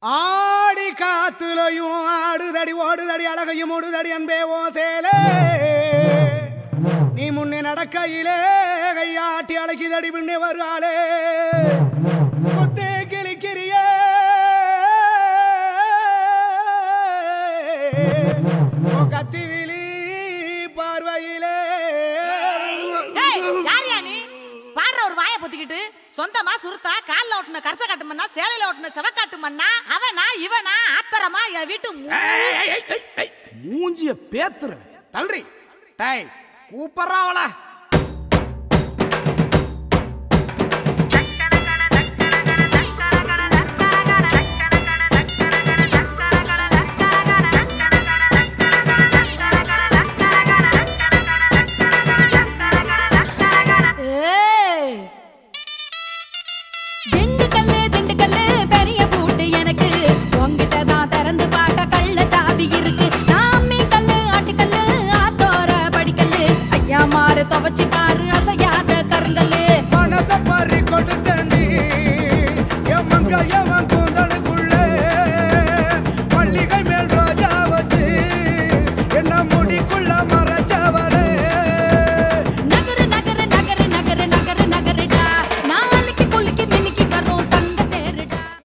ஆடி காத்துலையும் ஆடுதடி ஓடுதடி அழகையும் ஓடுதடி அன்பே ஓ சேலே நீ முன்னே நடக்கையிலே கையாட்டி அழகிதடி பின்னே வருவாளே குத்து கிளிக்கிறியே கத்தி விழி பார்வையிலே ஒரு வாயை பொத்திக்கிட்டு சொந்தமா சுருத்தா கால்ல ஓட்டுன கரச காட்டு மண்ணா சேலையில ஓட்டுன செவக்காட்டு மண்ணா அவனா இவனா ஆத்தரமா என் வீட்டு மூஞ்சிய பேத்துற தள்ளுறி டேய் கூப்பறாவல துவச்சி பாரு அசையாத கருங்கல்லு மனச பறி கொடுத்தண்டி எமங்க